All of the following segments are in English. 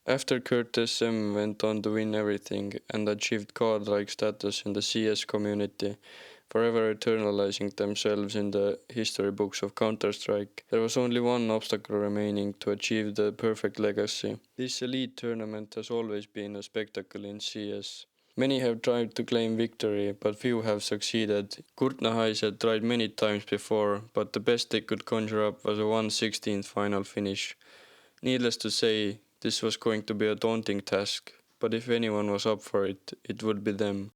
After Kurt SM went on to win everything and achieved godlike status in the CS community, forever eternalizing themselves in the history books of Counter-Strike, there was only one obstacle remaining to achieve the perfect legacy. This elite tournament has always been a spectacle in CS. Many have tried to claim victory, but few have succeeded. Kurtnahais had tried many times before, but the best they could conjure up was a 1/16 final finish. Needless to say, this was going to be a daunting task, but if anyone was up for it, it would be them.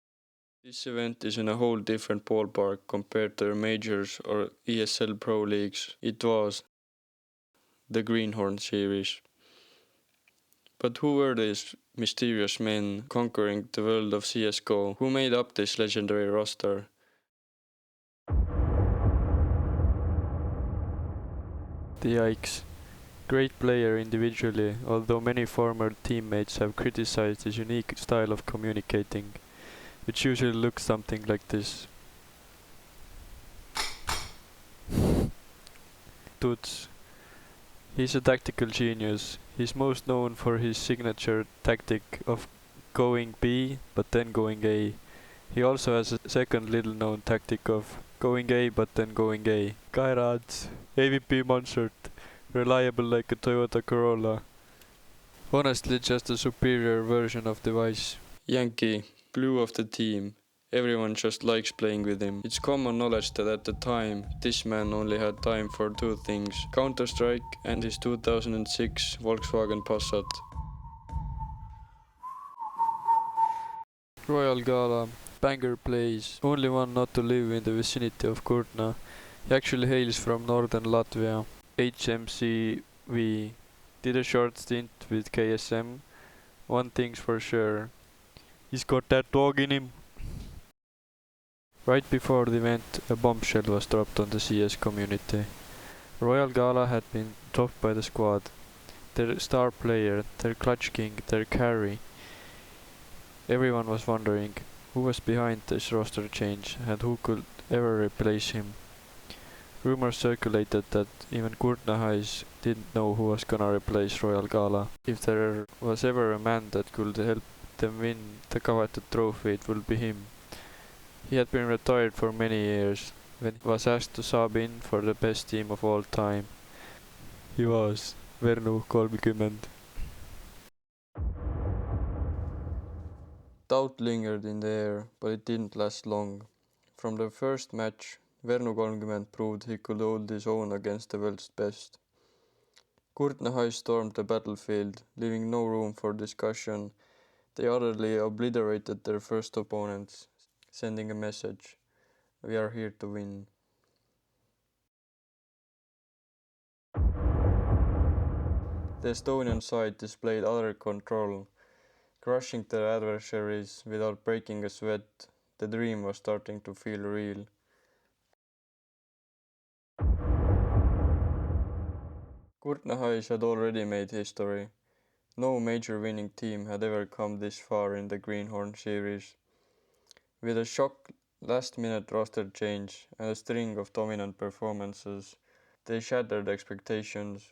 This event is in a whole different ballpark compared to the majors or ESL Pro Leagues. It was the Greenhorn series. But who were these mysterious men conquering the world of CSGO? Who made up this legendary roster? The Yikes. Great player individually, although many former teammates have criticized his unique style of communicating, which usually looks something like this. Toots. He's a tactical genius. He's most known for his signature tactic of going B but then going A. He also has a second little known tactic of going A but then going A. Kairads, AVP Monsert, reliable like a Toyota Corolla. Honestly, just a superior version of the Vice. Yankee, glue of the team. Everyone just likes playing with him. It's common knowledge that at the time, this man only had time for two things: Counter-Strike and his 2006 Volkswagen Passat. Royal Gala, banger plays, only one not to live in the vicinity of Kurtna. He actually hails from northern Latvia. HMCV did a short stint with KSM. One thing's for sure, he's got that dog in him. Right before the event, a bombshell was dropped on the CS community. Royal Gala had been dropped by the squad. Their star player, their clutch king, their carry. Everyone was wondering who was behind this roster change and who could ever replace him. Rumors circulated that even Kurtnahais didn't know who was gonna replace Royal Gala. If there was ever a man that could help them win the coveted trophy, it would be him. He had been retired for many years. When he was asked to sub in for the best team of all time, he was Vernu 30. Doubt lingered in the air, but it didn't last long. From the first match, Vernu 30 proved he could hold his own against the world's best. Kurtnahais stormed the battlefield, leaving no room for discussion. They utterly obliterated their first opponents, sending a message: we are here to win. The Estonian side displayed utter control, crushing their adversaries without breaking a sweat. The dream was starting to feel real. Kurtnahais had already made history. No major winning team had ever come this far in the Greenhorn series. With a shock last-minute roster change and a string of dominant performances, they shattered expectations.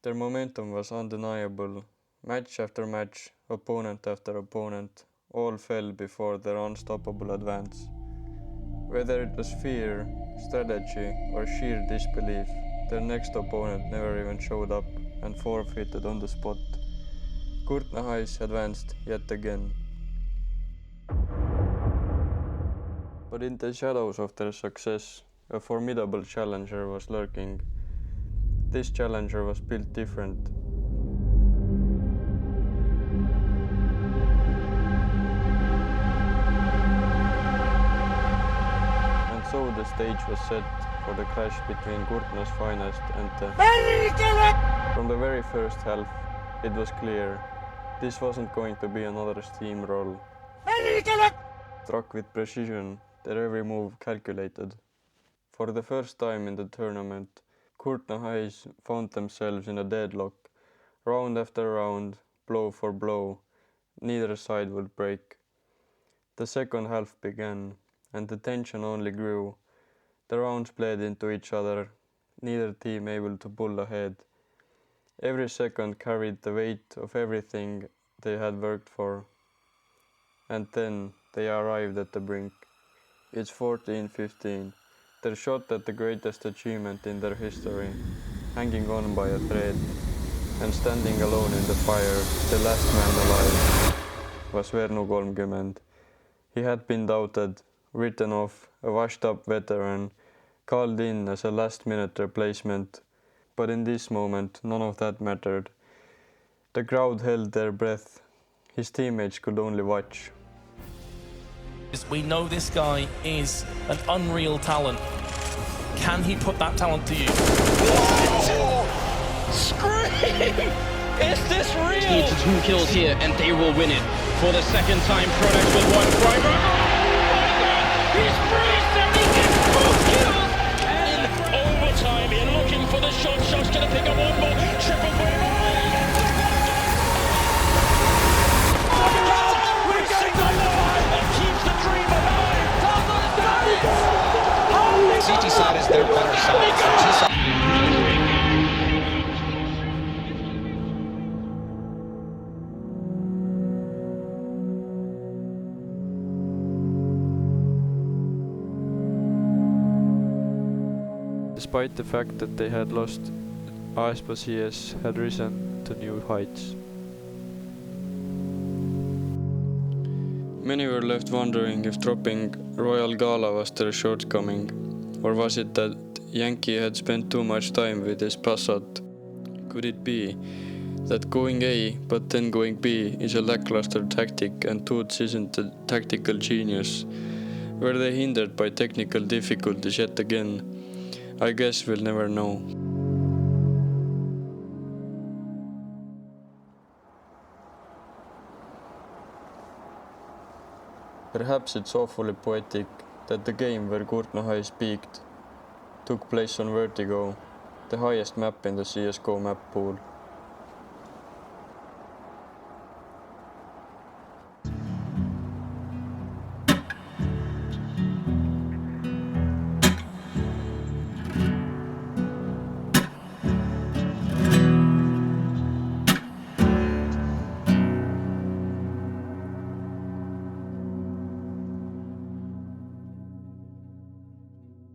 Their momentum was undeniable. Match after match, opponent after opponent, all fell before their unstoppable advance. Whether it was fear, strategy, or sheer disbelief, their next opponent never even showed up and forfeited on the spot. Kurtnahais advanced yet again. But in the shadows of their success, a formidable challenger was lurking. This challenger was built different. And so the stage was set for the clash between Kurtna's finest and the... From the very first half, it was clear this wasn't going to be another steamroll. Struck with precision, their every move calculated. For the first time in the tournament, Kurtnahais found themselves in a deadlock. Round after round, blow for blow, neither side would break. The second half began, and the tension only grew. The rounds bled into each other, neither team able to pull ahead. Every second carried the weight of everything they had worked for. And then they arrived at the brink. It's 14:15. They're shot at the greatest achievement in their history, hanging on by a thread, and standing alone in the fire, the last man alive, was Vernu 30. He had been doubted, written off, a washed-up veteran, called in as a last-minute replacement. But in this moment, none of that mattered. The crowd held their breath. His teammates could only watch. We know this guy is an unreal talent. Can he put that talent to use? What? Scream! Is this real? Needs 2 kills here and they will win it. For the second time, Product with 1 driver. Oh my god! He's freezed and he gets 2 kills! In overtime, you're looking for the shot. Shot's gonna pick up one more. Triple play. We're getting the line that keeps the dream alive. CT side is their better side. Despite the fact that they had lost, Aespa CS had risen to new heights. Many were left wondering if dropping Royal Gala was their shortcoming, or was it that Yankee had spent too much time with his Passat? Could it be that going A but then going B is a lackluster tactic and Toots isn't a tactical genius? Were they hindered by technical difficulties yet again? I guess we'll never know. Perhaps it's awfully poetic that the game where Kurtna Highs peaked took place on Vertigo, the highest map in the CSGO map pool.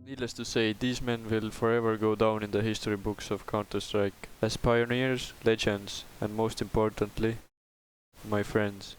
Needless to say, these men will forever go down in the history books of Counter-Strike as pioneers, legends, and most importantly, my friends.